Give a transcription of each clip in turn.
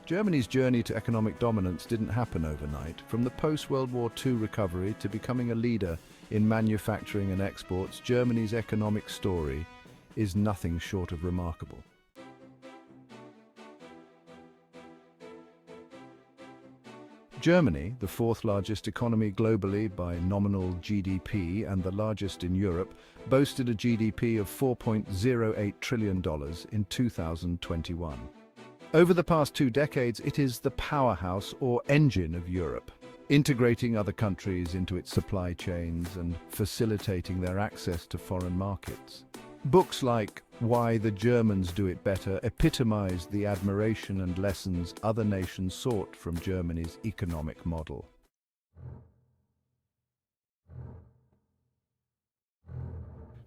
Germany's journey to economic dominance didn't happen overnight. From the post-World War II recovery to becoming a leader in manufacturing and exports, Germany's economic story is nothing short of remarkable. Germany, the fourth largest economy globally by nominal GDP and the largest in Europe, boasted a GDP of $4.08 trillion in 2021. Over the past 2 decades, it is the powerhouse or engine of Europe, integrating other countries into its supply chains and facilitating their access to foreign markets. Books like Why the Germans Do It Better epitomize the admiration and lessons other nations sought from Germany's economic model.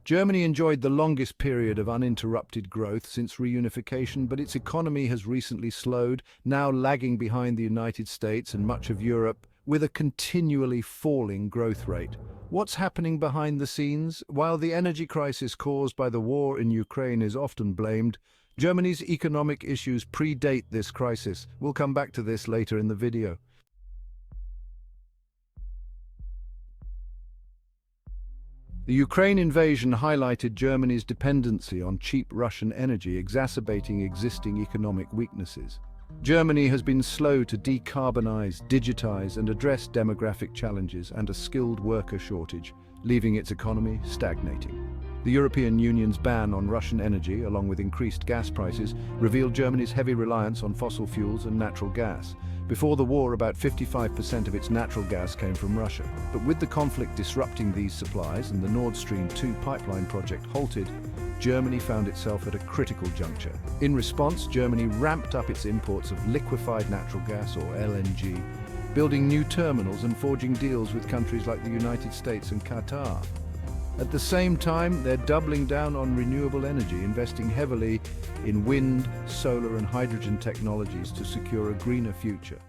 Germany enjoyed the longest period of uninterrupted growth since reunification, but its economy has recently slowed, now lagging behind the United States and much of Europe, with a continually falling growth rate. What's happening behind the scenes? While the energy crisis caused by the war in Ukraine is often blamed, Germany's economic issues predate this crisis. We'll come back to this later in the video. The Ukraine invasion highlighted Germany's dependency on cheap Russian energy, exacerbating existing economic weaknesses. Germany has been slow to decarbonize, digitize, and address demographic challenges and a skilled worker shortage, leaving its economy stagnating. The European Union's ban on Russian energy, along with increased gas prices, revealed Germany's heavy reliance on fossil fuels and natural gas. Before the war, about 55% of its natural gas came from Russia. But with the conflict disrupting these supplies and the Nord Stream 2 pipeline project halted, Germany found itself at a critical juncture. In response, Germany ramped up its imports of liquefied natural gas, or LNG, building new terminals and forging deals with countries like the United States and Qatar. At the same time, they're doubling down on renewable energy, investing heavily in wind, solar, and hydrogen technologies to secure a greener future.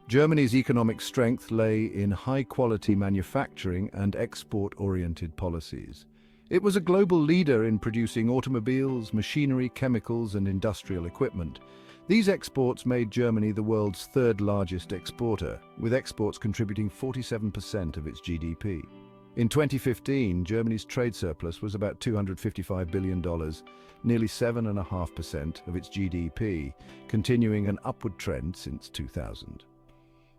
Germany's economic strength lay in high-quality manufacturing and export-oriented policies. It was a global leader in producing automobiles, machinery, chemicals, and industrial equipment. These exports made Germany the world's third-largest exporter, with exports contributing 47% of its GDP. In 2015, Germany's trade surplus was about $255 billion, nearly 7.5% of its GDP, continuing an upward trend since 2000.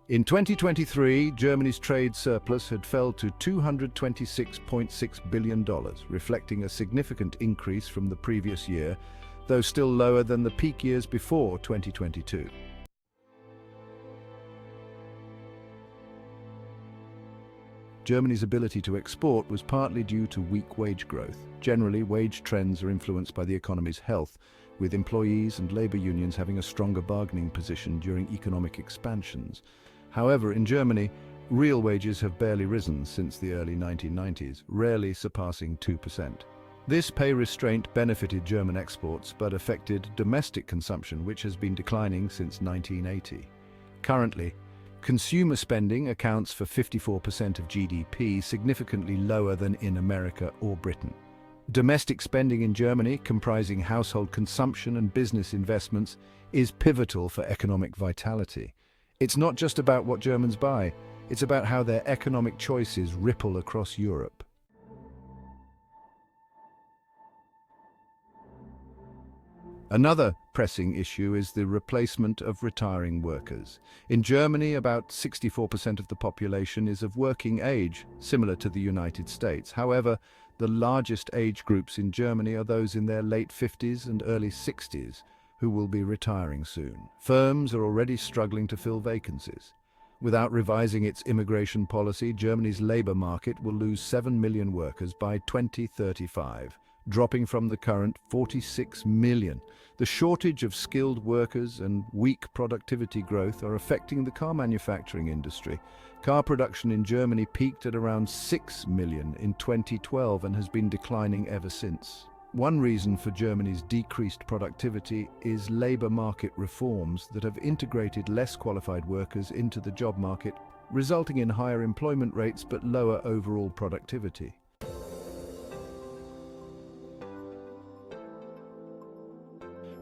In 2023, Germany's trade surplus had fell to $226.6 billion, reflecting a significant increase from the previous year, though still lower than the peak years before 2022. Germany's ability to export was partly due to weak wage growth. Generally, wage trends are influenced by the economy's health, with employees and labor unions having a stronger bargaining position during economic expansions. However, in Germany, real wages have barely risen since the early 1990s, rarely surpassing 2%. This pay restraint benefited German exports but affected domestic consumption, which has been declining since 1980. Currently, consumer spending accounts for 54% of GDP, significantly lower than in America or Britain. Domestic spending in Germany, comprising household consumption and business investments, is pivotal for economic vitality. It's not just about what Germans buy, it's about how their economic choices ripple across Europe. Another pressing issue is the replacement of retiring workers. In Germany, about 64% of the population is of working age, similar to the United States. However, the largest age groups in Germany are those in their late 50s and early 60s, who will be retiring soon. Firms are already struggling to fill vacancies. Without revising its immigration policy, Germany's labor market will lose 7 million workers by 2035. Dropping from the current 46 million. The shortage of skilled workers and weak productivity growth are affecting the car manufacturing industry. Car production in Germany peaked at around 6 million in 2012 and has been declining ever since. One reason for Germany's decreased productivity is labor market reforms that have integrated less qualified workers into the job market, resulting in higher employment rates but lower overall productivity.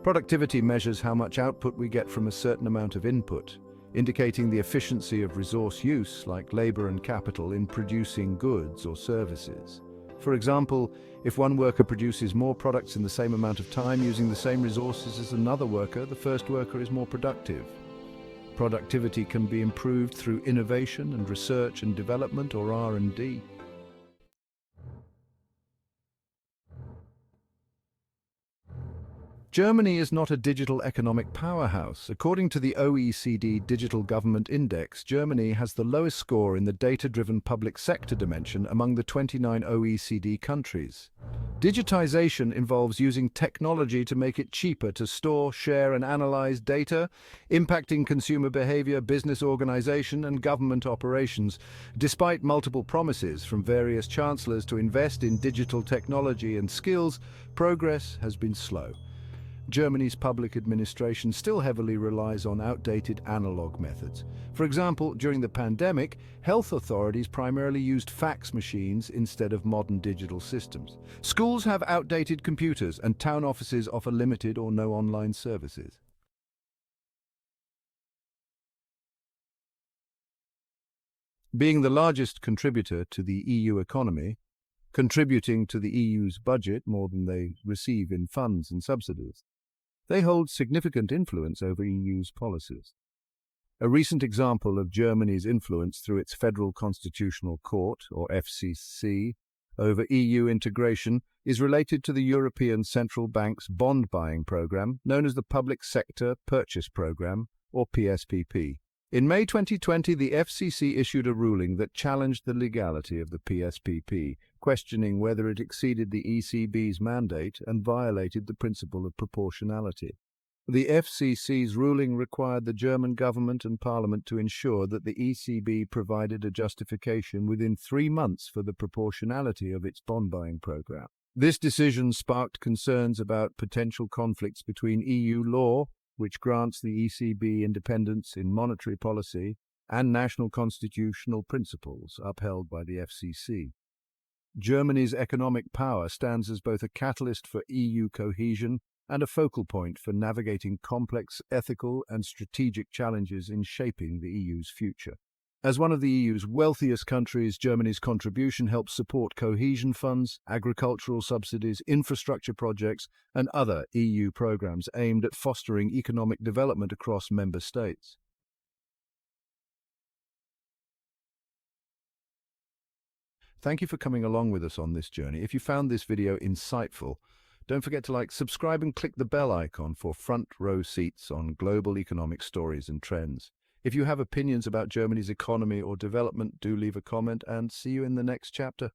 Productivity measures how much output we get from a certain amount of input, indicating the efficiency of resource use, like labor and capital, in producing goods or services. For example, if one worker produces more products in the same amount of time using the same resources as another worker, the first worker is more productive. Productivity can be improved through innovation and research and development, or R&D. Germany is not a digital economic powerhouse. According to the OECD Digital Government Index, Germany has the lowest score in the data-driven public sector dimension among the 29 OECD countries. Digitization involves using technology to make it cheaper to store, share, and analyze data, impacting consumer behavior, business organization, and government operations. Despite multiple promises from various chancellors to invest in digital technology and skills, progress has been slow. Germany's public administration still heavily relies on outdated analog methods. For example, during the pandemic, health authorities primarily used fax machines instead of modern digital systems. Schools have outdated computers, and town offices offer limited or no online services. Being the largest contributor to the EU economy, contributing to the EU's budget more than they receive in funds and subsidies, they hold significant influence over EU's policies. A recent example of Germany's influence through its Federal Constitutional Court, or FCC, over EU integration is related to the European Central Bank's bond buying program, known as the Public Sector Purchase Program, or PSPP. In May 2020, the FCC issued a ruling that challenged the legality of the PSPP, questioning whether it exceeded the ECB's mandate and violated the principle of proportionality. The FCC's ruling required the German government and parliament to ensure that the ECB provided a justification within 3 months for the proportionality of its bond buying program. This decision sparked concerns about potential conflicts between EU law, which grants the ECB independence in monetary policy, and national constitutional principles upheld by the FCC. Germany's economic power stands as both a catalyst for EU cohesion and a focal point for navigating complex ethical and strategic challenges in shaping the EU's future. As one of the EU's wealthiest countries, Germany's contribution helps support cohesion funds, agricultural subsidies, infrastructure projects, and other EU programs aimed at fostering economic development across member states. Thank you for coming along with us on this journey. If you found this video insightful, don't forget to subscribe and click the bell icon for front row seats on global economic stories and trends. If you have opinions about Germany's economy or development, do leave a comment, and see you in the next chapter.